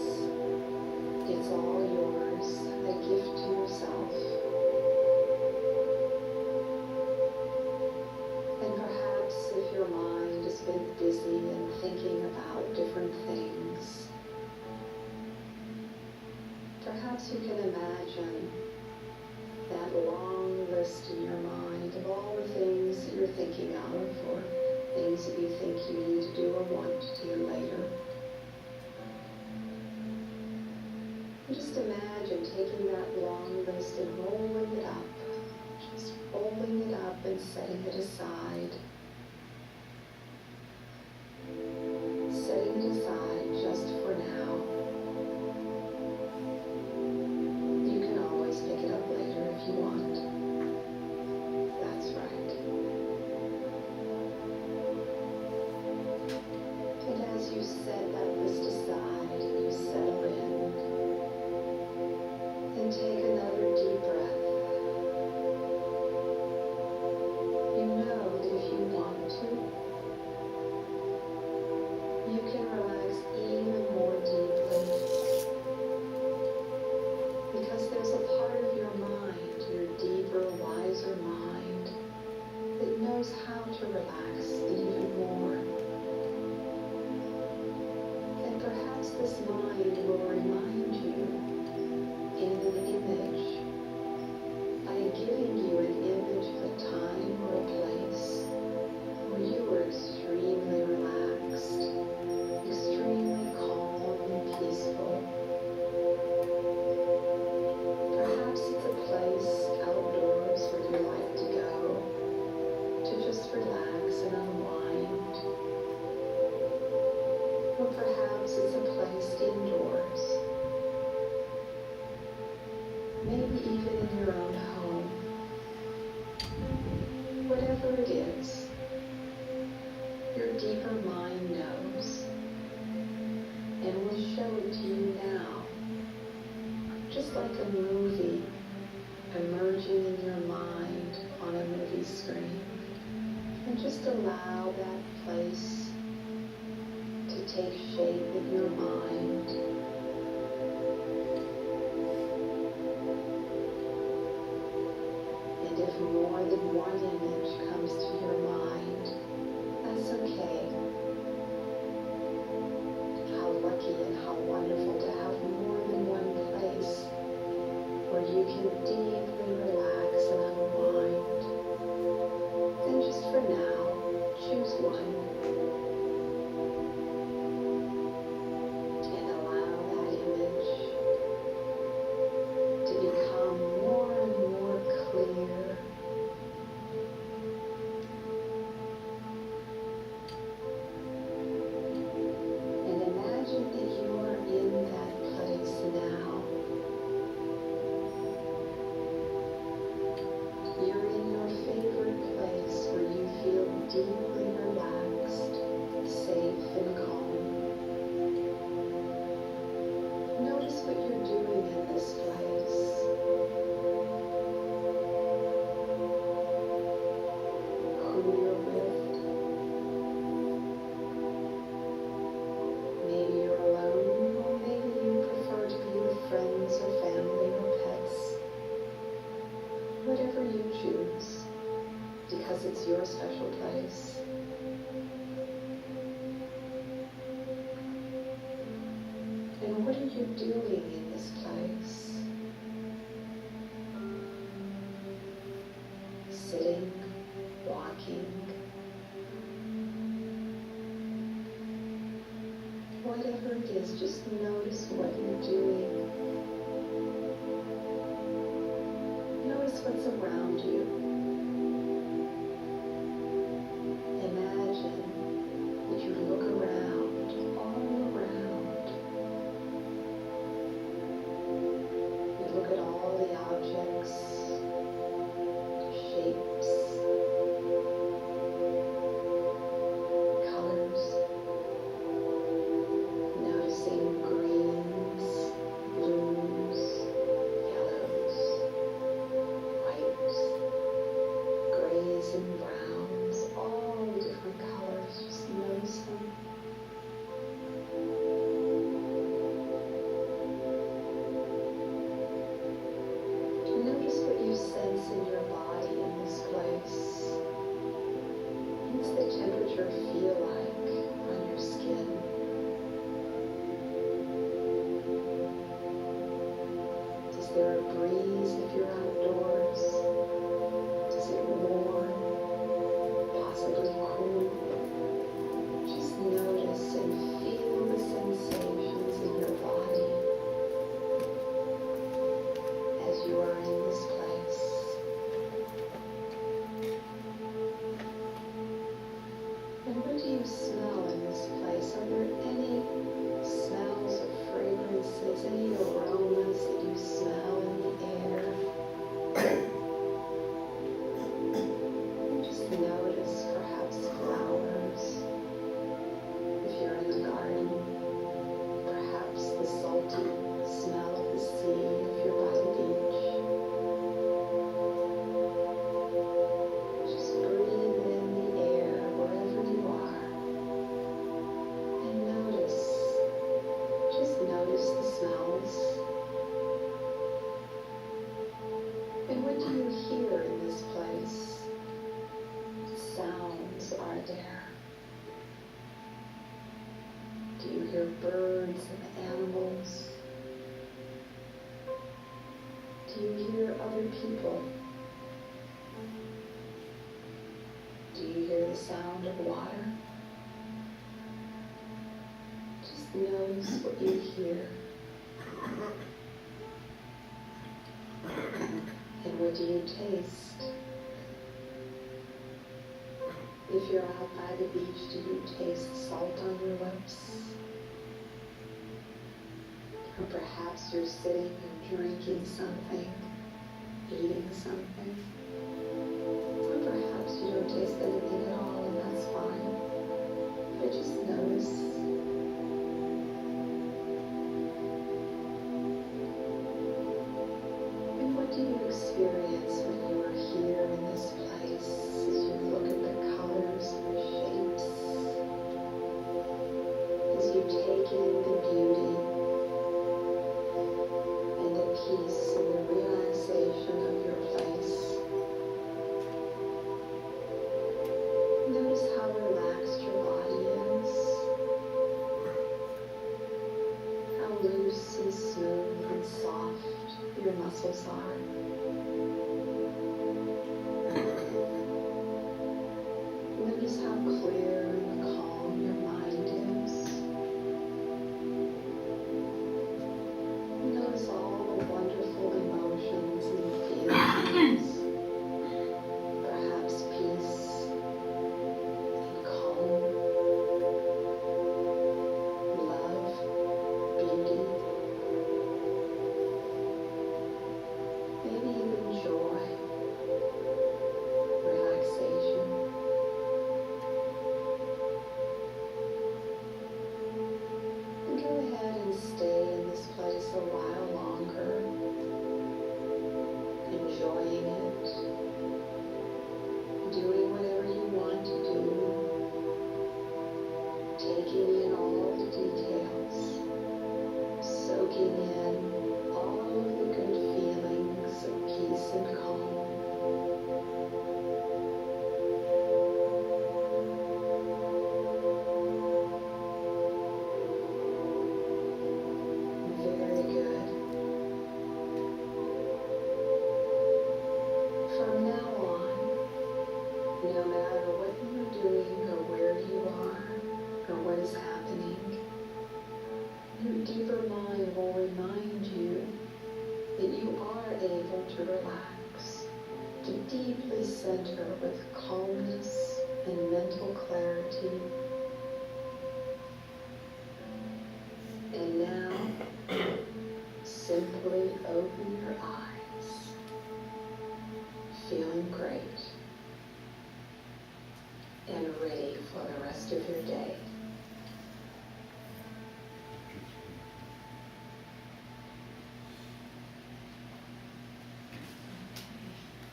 it's all yours, a gift to yourself. And perhaps if your mind has been busy and thinking about different things, perhaps you can imagine that long list in your mind of all the things that you're thinking of, or things that you think you need to do or want to do later. Just imagine taking that long list and rolling it up, just rolling it up and setting it aside. Setting it aside just for now. You can always pick it up later if you want. That's right. And as you set that list aside, you settle in. And take another deep breath. You know that if you whatever it is, your deeper mind knows and will show it to you now, just like a movie emerging in your mind on a movie screen. And just allow that place to take shape in your mind. And if more than one image comes to your mind, that's okay. How lucky and how wonderful to have more than one place where you can deeply relax and unwind. Then just for now, choose one. And allow that image to become more and more clear. And imagine that you are in that place now. You're in your favorite place where you feel deeply relaxed, safe and calm. Notice what you're doing in this place. Who you're with. Maybe you're alone, or maybe you prefer to be with friends or family or pets. Whatever you choose, because it's your special place. And what are you doing in this place? Sitting, walking, whatever it is, just notice what you're doing. Notice what's around you. Imagine that you look around, all around. You look at all the objects, shapes, colors, noticing greens, blues, yellows, whites, grays and browns, all the different colors, just notice them. Notice what you sense in your body in this place. What's the temperature feel like on your skin? Is there a breeze if you're outdoors? Is it warm? Possibly cool? Just notice and feel the sensations in your body as you are in this place. And what do you smell in this place? Are there any smells or fragrances, any aromas that you smell in the air? And just notice perhaps flowers. If you're in the garden, perhaps the salty smell of the sea if you're by the beach. Just breathe in the air wherever you are. And just notice the smells. And what do you hear in this place? What sounds are there? Do you hear birds and animals? Do you hear other people? Do you hear the sound of water? Just notice what you hear. And what do you taste? If you're out by the beach, do you taste salt on your lips? Or perhaps you're sitting and drinking something, eating something. Or perhaps you matter what you are doing or where you are or what is happening, your deeper mind will remind you that you are able to relax, to deeply center with calmness and mental clarity. And now, simply open your eyes, feeling great and ready for the rest of your day.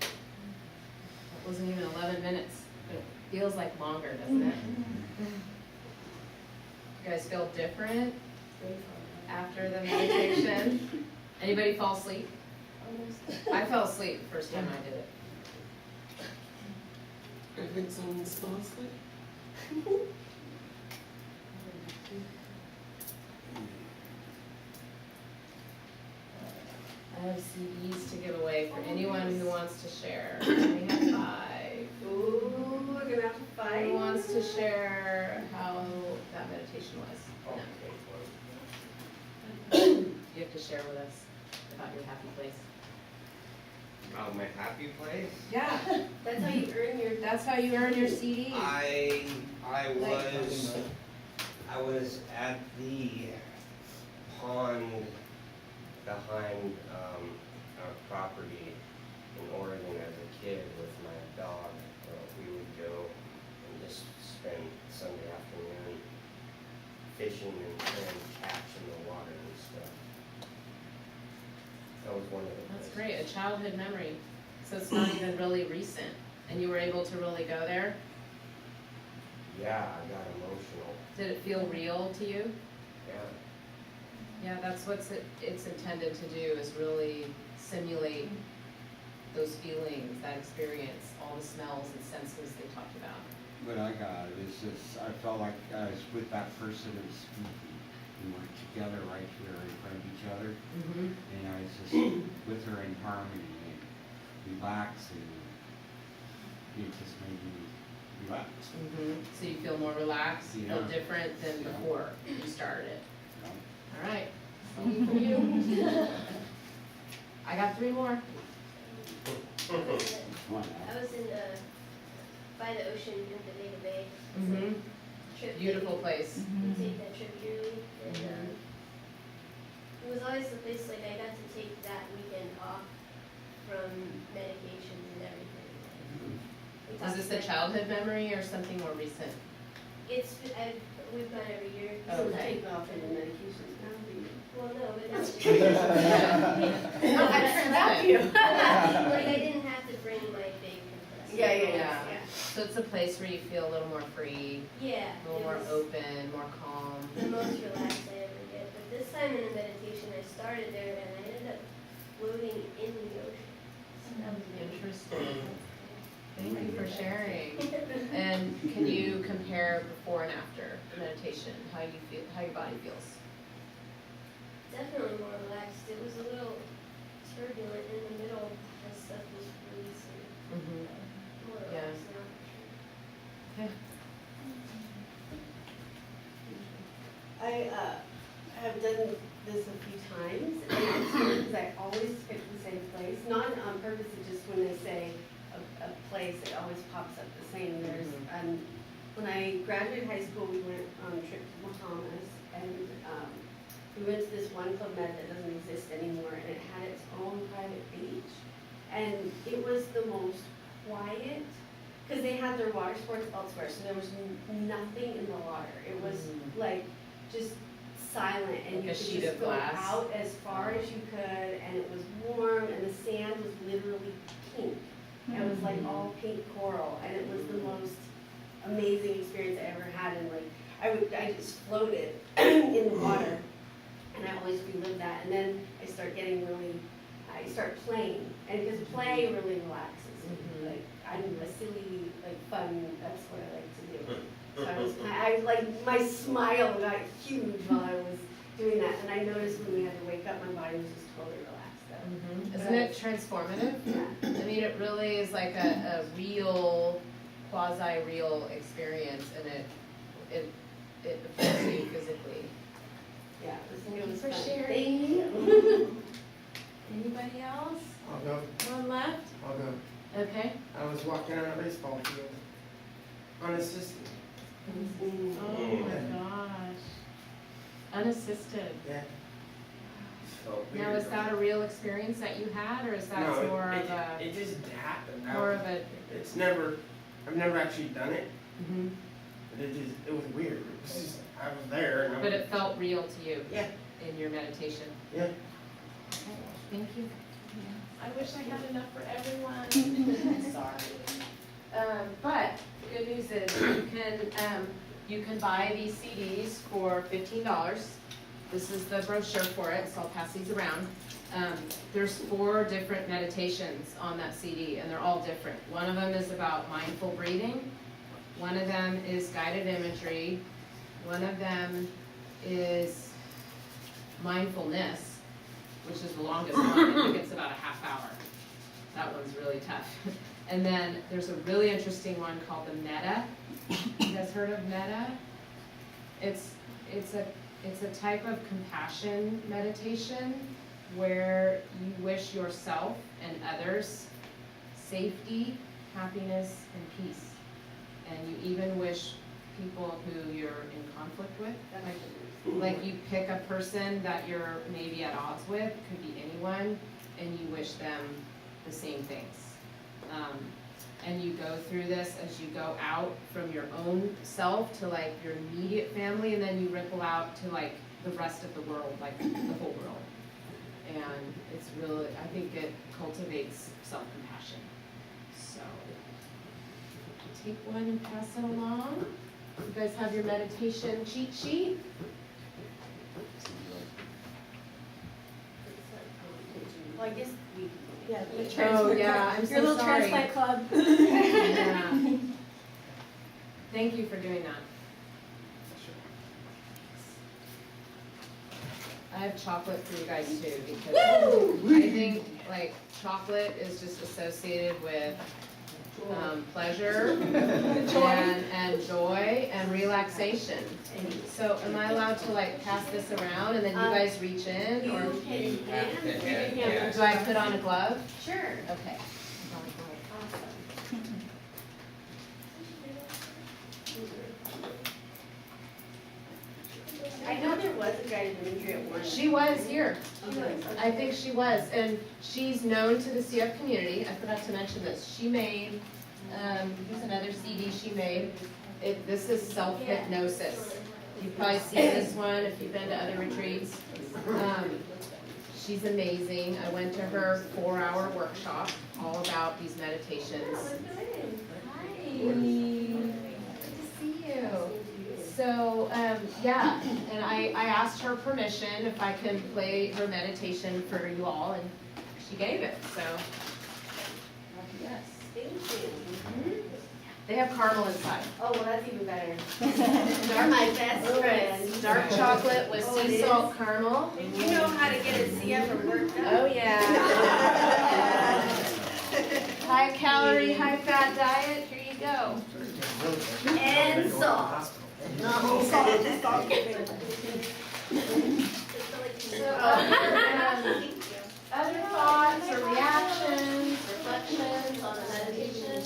It wasn't even 11 minutes, but it feels like longer, doesn't it? You guys feel different after the meditation? Anybody fall asleep? I fell asleep the first time I did it.
I think someone smells like.
I have CDs to give away for anyone who wants to share. We have 5.
Ooh, we're gonna have to
Who
fight.
wants to share how that meditation was? No. You have to share with us about your happy place.
Oh, my happy place?
Yeah,
That's how you earn your.
that's how you earn your CD.
I was at the pond behind our property in Oregon as a kid with my dog. We would go and just spend Sunday afternoon fishing and catching the water and stuff. That was one of the
That's
places.
great, a childhood memory. So it's not even really recent, and you were able to really go there?
Yeah, I got emotional.
Did it feel real to you?
Yeah.
Yeah, that's what it's intended to do, is really simulate those feelings, that experience, all the smells and senses they talked about.
What I got is just, I felt like I was with that person who was speaking. We were together right here in front of each other,
Mm-hmm.
and I was just with her in harmony and relaxing. It just made me relax.
Mm-hmm. So you feel more relaxed, feel
Yeah.
different than
Yeah.
before you started it.
You know?
All right. CD for you. I got 3 more.
Come on now.
I was in by the ocean in Bodega Bay.
Mm-hmm.
Trip.
Beautiful place.
We take that trip yearly, and it was always the place like I got to take that weekend off from medications and everything. We
Is
talked
this a
about-
childhood memory or something more recent?
We've gone every year.
So
Okay.
take off any medications now, do you?
Well, no, but that's.
No,
I
that's
love you.
Like I didn't have to bring my big compressor.
Yeah.
So it's a place where you feel a little more free,
Yeah.
a little
it
more
was
open, more calm.
The most relaxed I ever get. But this time in the meditation, I started there and I ended up floating in the ocean. So that was really
Interesting. Thank you for sharing. And can you compare before and after meditation, how you feel, how your body feels?
definitely more relaxed. It was a little turbulent in the middle as stuff was releasing.
Mm-hmm.
More
Yeah.
relaxed now for sure.
Okay.
I have done this a few times, and it's weird because I always pick the same place, not on purpose, it's just when they say a place, it always pops up the same. There's, when I graduated high school, we went on a trip to Bahamas, and we went to this one Club Med that doesn't exist anymore, and it had its own private beach, and it was the most quiet, because they had their water sports elsewhere, so there was nothing in the water. It was like just silent, and
Like
you
a
could
sheet
just
of
go
glass.
out as far as you could, and it was warm, and the sand was literally pink. It was like all pink coral, and it was the most amazing experience I ever had. And like I just floated in the water, and I always relive that. And then I start playing, and because play really relaxes me. Like I'm a silly, like fun. That's what I like to do. So I like my smile got huge while I was doing that, and I noticed when we had to wake up, my body was just totally relaxed.
Isn't it transformative?
Yeah.
I mean, it really is like a real quasi-real experience, and it affects you physically.
Yeah,
Thank
it
you
was
for
fun.
sharing.
Thank you.
Anybody else?
I'll go.
One left?
I'll go.
Okay.
I was walking on a baseball field, unassisted.
Oh my gosh. Unassisted.
Yeah. Felt
Now,
weird.
is that a real experience that you had, or is that
No,
more
it,
of a,
it just happened.
more of a?
It's never, I've never actually done it,
Mhm.
but it was weird. It was just, I was there and I
But it felt real to you?
Yeah.
In your meditation?
Yeah.
Okay, thank you.
I wish I had enough for everyone.
Sorry. But the good news is you can buy these CDs for $15. This is the brochure for it, so I'll pass these around. There's 4 different meditations on that CD, and they're all different. One of them is about mindful breathing. One of them is guided imagery. One of them is mindfulness, which is the longest one. I think it's about a half hour. That one's really tough. And then there's a really interesting one called the Metta. You guys heard of Metta? It's a type of compassion meditation where you wish yourself and others safety, happiness, and peace. And you even wish people who you're in conflict with, like you pick a person that you're maybe at odds with, could be anyone, and you wish them the same things. And you go through this as you go out from your own self to like your immediate family, and then you ripple out to like the rest of the world, like the whole world. And it's really, I think it cultivates self-compassion. So, take one and pass it along. You guys have your meditation cheat sheet?
Well, I guess we.
Yeah, the
Oh,
transplant
yeah,
club.
I'm so
Your little
sorry.
transplant club.
Yeah. Thank you for doing that. I have chocolate for you guys too, because I think like chocolate is just associated with pleasure and joy and relaxation. So am I allowed to like pass this around and then you guys reach in, or
You can,
do I put on a glove?
Sure.
Okay.
I know there was a guided imagery at one.
She was here.
Okay.
I think she was, and she's known to the CF community. I forgot to mention this. She made, here's another CD she made. This is self-hypnosis. You've probably seen this one if you've been to other retreats. She's amazing. I went to her 4-hour workshop all about these meditations. Hi. Good to see you. So, yeah, and I asked her permission if I can play her meditation for you all, and she gave it, so. Yes.
Thank you.
They have caramel inside.
Oh, well, that's even better. They're my best friends.
Dark chocolate with
Oh, it
sea
is?
salt caramel.
You know how to get a CF or worked up.
Oh, yeah. High calorie, high fat diet, here you go.
And salt.
No, So, other thoughts or reactions, reflections on the meditation,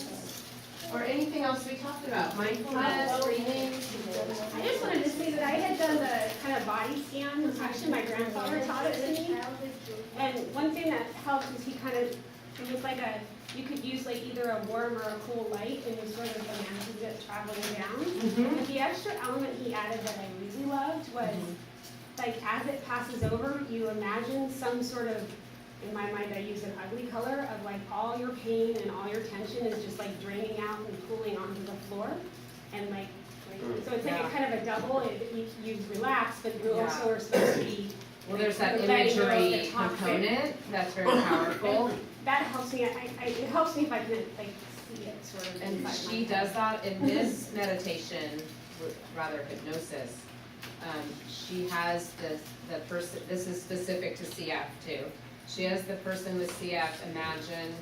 or anything else we talked about? Mindfulness, breathing.
I just wanted to say that I had done the kind of body scan. Actually, my grandfather taught it to me. And one thing that helped is he kind of, it was like you could use like either a warm or a cool light, and you sort of imagine it traveling down. And the extra element he added that I really loved was, like, as it passes over, you imagine some sort of, in my mind I use an ugly color of like all your pain and all your tension is just like draining out and pooling onto the floor. And like so it's like a kind of a double, you relax, but you also are supposed to be.
Well, there's that
letting go of the
imagery
toxic.
component that's very powerful.
That helps me, it helps me if I can like see it sort of.
And
inside
she
my head.
does that in this meditation, rather hypnosis. She has the person, this is specific to CF too. She has the person with CF imagine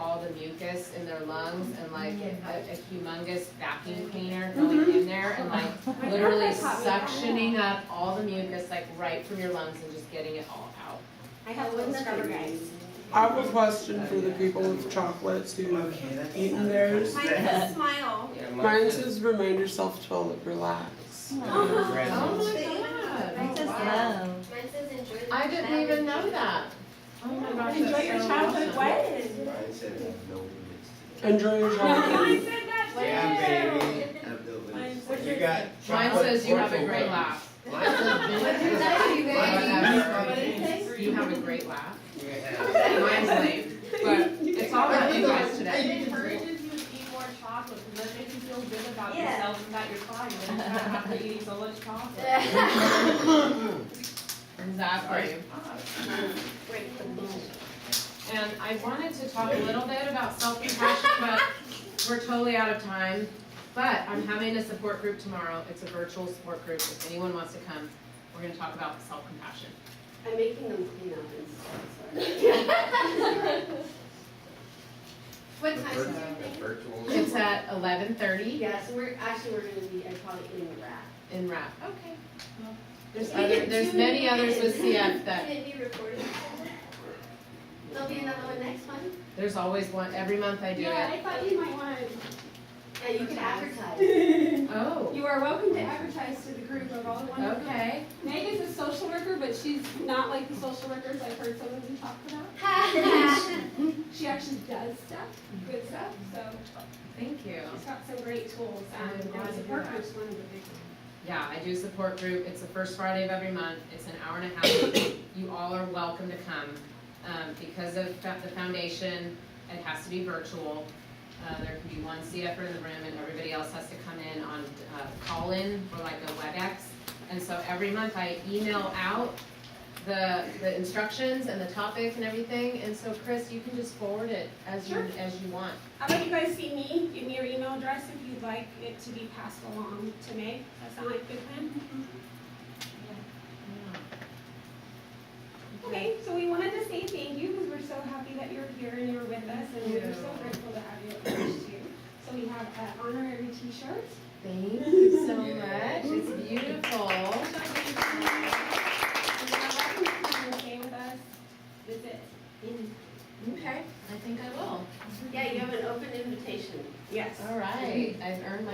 all the mucus in their lungs and like a humongous vacuum cleaner going in there and like literally suctioning up all the mucus like right from your lungs and just getting it all out.
I have little scrubber guys.
I have a question for the people with chocolates who've eaten theirs.
Mine says smile.
Yeah,
Mine says remind yourself to relax.
Oh my
Mine
god.
says
Wow.
love.
Mine says enjoy the
I didn't even know that. Oh my gosh,
Enjoy
that's
your
so
childhood
awesome.
wedding.
Mine said have no limits to
Enjoy your
Mine
chocolate.
said that too.
Yeah, baby. Have no limits.
Mine
When
says
you got
Mine
chocolate
says you have a
fortune
great
cookies.
laugh.
Mine says
You have a great laugh.
Yeah.
Mine's lame, but it's all about you guys today.
It encourages you to eat more chocolate, because that makes you feel good about
Yeah.
yourself and that you're fine, and not after eating so much chocolate.
Exactly. And I wanted to talk a little bit about self-compassion, but we're totally out of time. But I'm having a support group tomorrow. It's a virtual support group. If anyone wants to come, we're gonna talk about self-compassion.
I'm making them clean up and stuff, so. What time is it?
Virtual.
It's at 11:30
Yeah, so we're gonna be, probably in the wrap.
in RAP. Okay. Well,
We can
there's
tune
many
in.
others with CF that,
Can it be recorded?
There'll be another one next month?
there's always one, every month I do
Yeah,
it.
I thought you might want to.
Yeah, you can advertise.
Oh,
You are welcome to advertise to the group of all the wonderful.
okay.
Meg is a social worker, but she's not like the social workers I've heard some of you talk about. She actually does stuff, good stuff, so
Thank you.
she's got some great tools.
I'm
And
glad
the
to hear
support
that.
group's one of the big ones.
Yeah, I do support group. It's the first Friday of every month. It's an hour and a half. You all are welcome to come. Because of the foundation, it has to be virtual. There can be one CFR in the room and everybody else has to come in on call-in or like a WebEx. And so every month I email out the instructions and the topic and everything. And so Chris, you can just forward it as
Sure.
you want.
How about you guys see me? Give me your email address if you'd like it to be passed along to Meg. Does that sound like a good plan? Okay, so we wanted to say thank you because we're so happy that you're here and you're with us, and we're so grateful to have you at First too. So we have an honorary T-shirt.
Thank you so much. It's beautiful.
And you're welcome to come and stay with us. Visit.
Okay, I think I will.
Yeah, you have an open invitation.
Yes.
All right, I've earned my